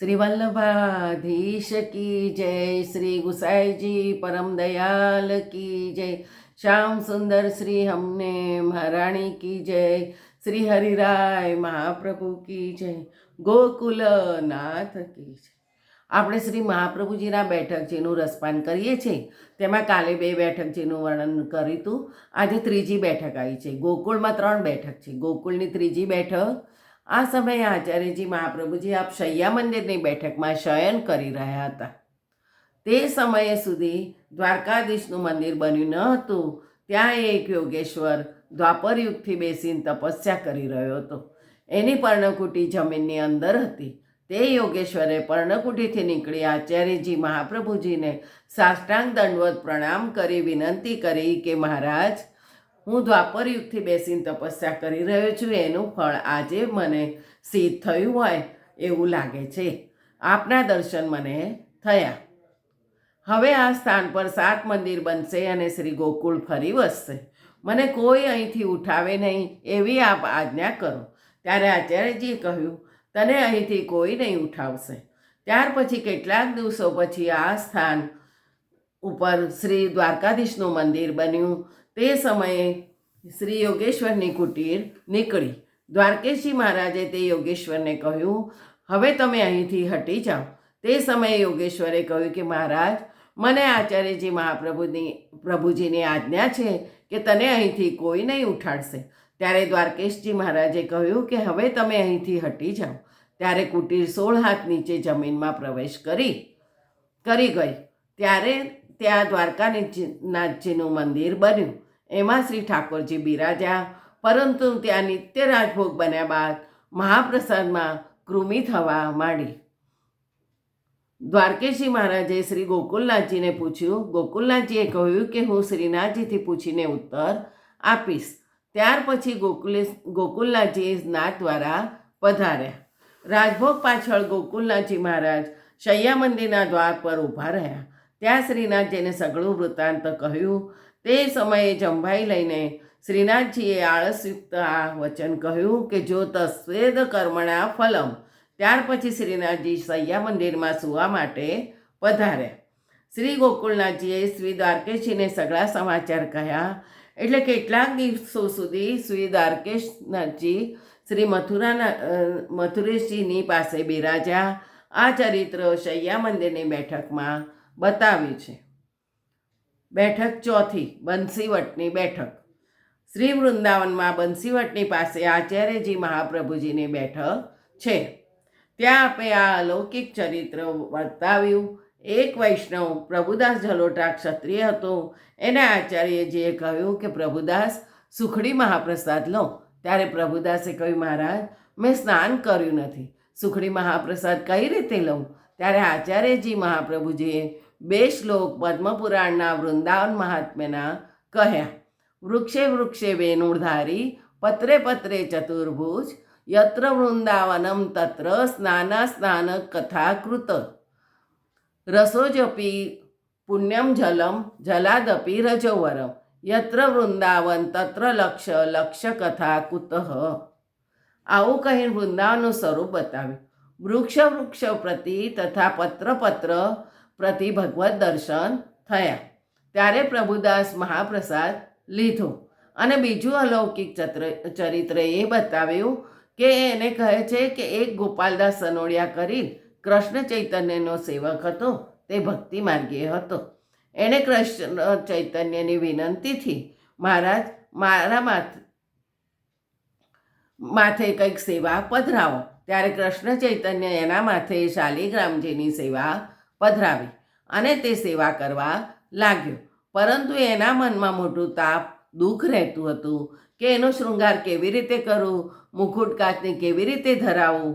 श्री वल्लभाधीश की जय। श्री गुसाई जी परम दयाल की जय। श्याम सुंदर श्री हमने महाराणी की जय। श्री हरिराय महाप्रभु की जय। ગોકુલ નાથ કી જય। આપણે શ્રી મહાપ્રભુજીના બેઠકજીનું રસપાન કરીએ છીએ। તેમાં કાલે 2 બેઠકજીનું વર્ણન કર્યું હતું। આજે ત્રીજી બેઠક આવી છે। ગોકુળમાં 3 બેઠક છે। ગોકુળની ત્રીજી બેઠક આ સમયે આચાર્યજી મહાપ્રભુજી આપ શૈયા મંદિરની બેઠકમાં શયન કરી રહ્યા હતા। તે સમયે સુધી દ્વારકાધીશનું મંદિર બન્યું ન હતું। ત્યાં એક યોગેશ્વર દ્વાપર યુગથી બેસીને તપસ્યા કરી રહ્યો હતો। એની પર્ણકુટી જમીનની અંદર હતી। તે યોગેશ્વરે પર્ણકુટીથી નીકળી આચાર્યજી મહાપ્રભુજીને સાષ્ટાંગ દંડવત પ્રણામ કરી વિનંતી કરી કે મહારાજ, હું દ્વાપર યુગથી બેસીને તપસ્યા કરી રહ્યો છું। એનું ફળ આજે મને સિદ્ધ થયું હોય એવું લાગે છે। આપના દર્શન મને થયા। હવે આ સ્થાન પર 7 મંદિર બનશે અને શ્રી ગોકુળ ફરી વસશે। મને કોઈ અહીંથી ઉઠાવે નહીં એવી આપ આજ્ઞા કરો। ત્યારે આચાર્યજીએ કહ્યું, તને અહીંથી કોઈ નહીં ઉઠાવશે। ત્યાર પછી કેટલાક દિવસો પછી આ સ્થાન ઉપર શ્રી દ્વારકાધીશનું મંદિર બન્યું। તે સમયે શ્રી યોગેશ્વરની કુટીર નીકળી। દ્વારકેશજી મહારાજે તે યોગેશ્વરને કહ્યું, હવે તમે અહીંથી હટી જાઓ। તે સમયે યોગેશ્વરે કહ્યું કે મહારાજ, મને આચાર્યજી પ્રભુજીની આજ્ઞા છે કે તને અહીંથી કોઈ નહીં ઉઠાડશે। ત્યારે દ્વારકેશજી મહારાજે કહ્યું કે હવે તમે અહીંથી હટી જાઓ। ત્યારે કુટીર 16 હાથ નીચે જમીનમાં પ્રવેશ કરી ગઈ। ત્યારે ત્યાં દ્વારકાનાથજીનું મંદિર બન્યું। એમાં શ્રી ઠાકોરજી બિરાજ્યા। પરંતુ ત્યાં નિત્ય રાજભોગ બન્યા બાદ મહાપ્રસાદમાં કૃમિ થવા માંડી। દ્વારકેશજી મહારાજે શ્રી ગોકુલનાથજીને પૂછ્યું। ગોકુલનાથજીએ કહ્યું કે હું શ્રીનાથજીથી પૂછીને ઉત્તર આપીશ। ત્યાર પછી ગોકુલનાથજી નાથ દ્વારા પધાર્યા। રાજભોગ પાછળ ગોકુલનાથજી મહારાજ શૈયા મંદિરના દ્વાર પર ઊભા રહ્યા। ત્યાં શ્રીનાથજીને સઘળું વૃત્તાંત કહ્યું। તે સમયે જંભાઈ લઈને શ્રીનાથજીએ આળસયુક્ત આ વચન કહ્યું કે જો તસ્વેદ કર્મણા ફલમ। ત્યાર પછી શ્રીનાથજી શૈયા મંદિરમાં સૂવા માટે પધાર્યા। શ્રી ગોકુલનાથજીએ શ્રી દ્વારકેશજીને સઘળા સમાચાર કહ્યા। એટલે કેટલાક દિવસો સુધી શ્રી દ્વારકેશનાથજી શ્રી મથુરેશજીની પાસે બિરાજ્યા। આ ચરિત્ર શૈયા મંદિરની બેઠકમાં બતાવ્યું છે। બેઠક ચોથી, બંસીવટની બેઠક। શ્રી વૃંદાવનમાં બંસીવટની પાસે આચાર્યજી મહાપ્રભુજીની બેઠક છે। ત્યાં આપે આ અલૌકિક ચરિત્ર બતાવ્યું। એક વૈષ્ણવ પ્રભુદાસ ઝલોટા ક્ષત્રિય હતો। એને આચાર્યજીએ કહ્યું કે પ્રભુદાસ, સુખડી મહાપ્રસાદ લો। ત્યારે પ્રભુદાસે કહ્યું, મહારાજ, મેં સ્નાન કર્યું નથી, સુખડી મહાપ્રસાદ કઈ રીતે લઉં? ત્યારે આચાર્યજી મહાપ્રભુજીએ 2 શ્લોક પદ્મપુરાણના વૃંદાવન મહાત્મ્યના કહ્યા। વૃક્ષે વૃક્ષે વેણુધારી, પત્રે પત્રે ચતુર્ભુજ, યત્ર વૃંદાવનમ તત્ર સ્નાન સ્નાન કથાકૃત, રસોજપી પુણ્યમ જલમ જલાદપી રજોવરમ, યત્ર વૃંદાવન તત્ર લક્ષ લક્ષ કથા કુતઃ। આવું કહીને વૃંદાવનનું સ્વરૂપ બતાવ્યું। વૃક્ષ વૃક્ષ પ્રતિ તથા પત્ર પત્ર પ્રતિ ભગવત દર્શન થયા। ત્યારે પ્રભુદાસ મહાપ્રસાદ લીધો। અને બીજું અલૌકિક ચરિત્ર એ બતાવ્યું કે એને કહે છે કે એક ગોપાલદાસ સનોડિયા કરી કૃષ્ણ ચૈતન્યનો સેવક હતો। તે ભક્તિ માર્ગીય હતો। એણે કૃષ્ણ ચૈતન્યની વિનંતીથી, મહારાજ, મારા માથે કંઈક સેવા પધરાવો। ત્યારે કૃષ્ણ ચૈતન્ય એના માથે શાલિગ્રામજીની સેવા પધરાવી અને તે સેવા કરવા લાગ્યો। પરંતુ એના મનમાં મોટું તાપ, દુઃખ રહેતું હતું કે એનો શૃંગાર કેવી રીતે કરવું, મુકુટ કાચને કેવી રીતે ધરાવવું।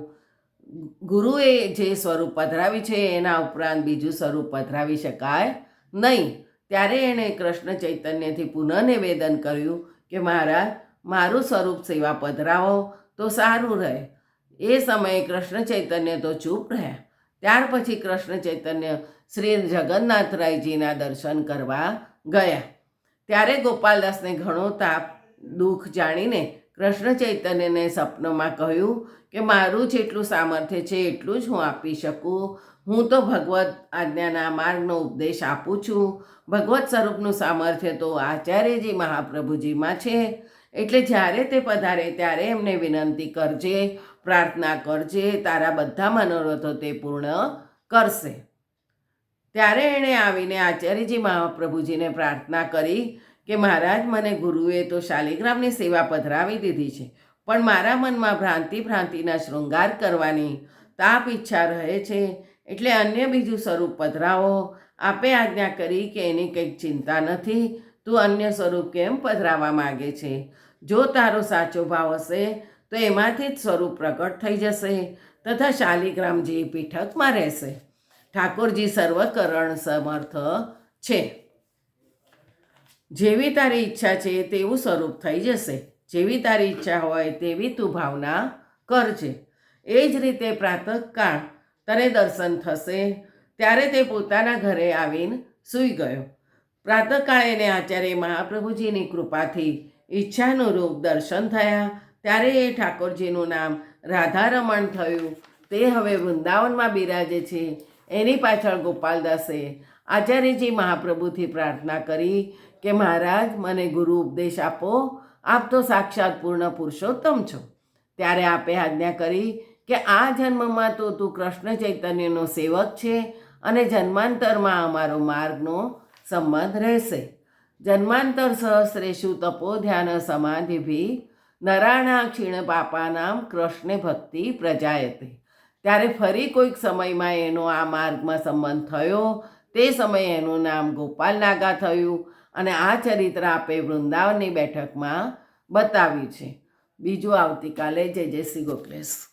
ગુરુએ જે સ્વરૂપ પધરાવી છે એના ઉપરાંત બીજું સ્વરૂપ પધરાવી શકાય નહીં। ત્યારે એણે કૃષ્ણ ચૈતન્યથી પુનઃ નિવેદન કર્યું કે મહારાજ, મારું સ્વરૂપ સેવા પધરાવો તો સારું રહે। એ સમયે કૃષ્ણ ચૈતન્ય તો ચૂપ રહ્યા। ત્યાર પછી કૃષ્ણ ચૈતન્ય શ્રી જગન્નાથરાયજીના દર્શન કરવા ગયા। ત્યારે ગોપાલદાસને ઘણો તાપ, દુઃખ જાણીને કૃષ્ણ ચૈતન્યને સપનમાં કહ્યું કે મારું જેટલું સામર્થ્ય છે એટલું જ હું આપી શકું. હું તો ભગવત આજ્ઞાના માર્ગનો ઉપદેશ આપું છું. ભગવત સ્વરૂપનું સામર્થ્ય તો આચાર્યજી મહાપ્રભુજીમાં છે. એટલે જ્યારે તે પધારે ત્યારે એમને વિનંતી કરજે, પ્રાર્થના કરજે, તારા બધા મનોરથો તે પૂર્ણ કરશે. ત્યારે એણે આવીને આચાર્યજી મહાપ્રભુજીને પ્રાર્થના કરી કે મહારાજ, મને ગુરુએ તો શાલિગ્રામની સેવા પધરાવી દીધી છે, પણ મારા મનમાં ભ્રાંતિના શૃંગાર કરવાની તાપ ઈચ્છા રહે છે, એટલે અન્ય બીજું સ્વરૂપ પધરાવો. આપે આજ્ઞા કરી કે એની કંઈક ચિંતા નથી, તું અન્ય સ્વરૂપ કેમ પધરાવવા માગે છે? જો તારો સાચો ભાવ હશે તો એમાંથી જ સ્વરૂપ પ્રગટ થઈ જશે તથા શાલિગ્રામજી પીઠકમાં રહેશે. ઠાકોરજી સર્વકરણ સમર્થ છે. જેવી તારી ઈચ્છા છે તેવું સ્વરૂપ થઈ જશે. જેવી તારી ઈચ્છા હોય તેવી તું ભાવના કરજે. એ જ રીતે પ્રાતઃકાળ તને દર્શન થશે. ત્યારે તે પોતાના ઘરે આવીને સૂઈ ગયો. પ્રાતઃકાળે એને આચાર્ય મહાપ્રભુજીની કૃપાથી ઈચ્છાનુરૂપ દર્શન થયા. ત્યારે એ ઠાકોરજીનું નામ રાધારમણ થયું. તે હવે વૃંદાવનમાં બિરાજે છે. એની પાછળ ગોપાલદાસે આચાર્યજી મહાપ્રભુથી પ્રાર્થના કરી કે મહારાજ, મને ગુરુ ઉપદેશ આપો, આપ તો સાક્ષાત પૂર્ણ પુરુષોત્તમ છો. ત્યારે આપે આજ્ઞા કરી કે આ જન્મમાં તો તું કૃષ્ણ ચૈતન્યનો સેવક છે અને જન્માંતરમાં અમારો માર્ગનો સંબંધ રહેશે. જન્માંતર સહસ્રેષુ તપો ધ્યાન સમાધિભી નરાણા ક્ષીણ પાપાનામ કૃષ્ણ ભક્તિ પ્રજાયતે. ત્યારે ફરી કોઈક સમયમાં એનો આ માર્ગમાં સંબંધ થયો. તે સમયે એનું નામ ગોપાલ નાગા થયું અને આ ચરિત્ર આપે વૃંદાવનની બેઠકમાં બતાવ્યું છે. બીજું આવતીકાલે. જય જય શ્રી ગોકલેશ.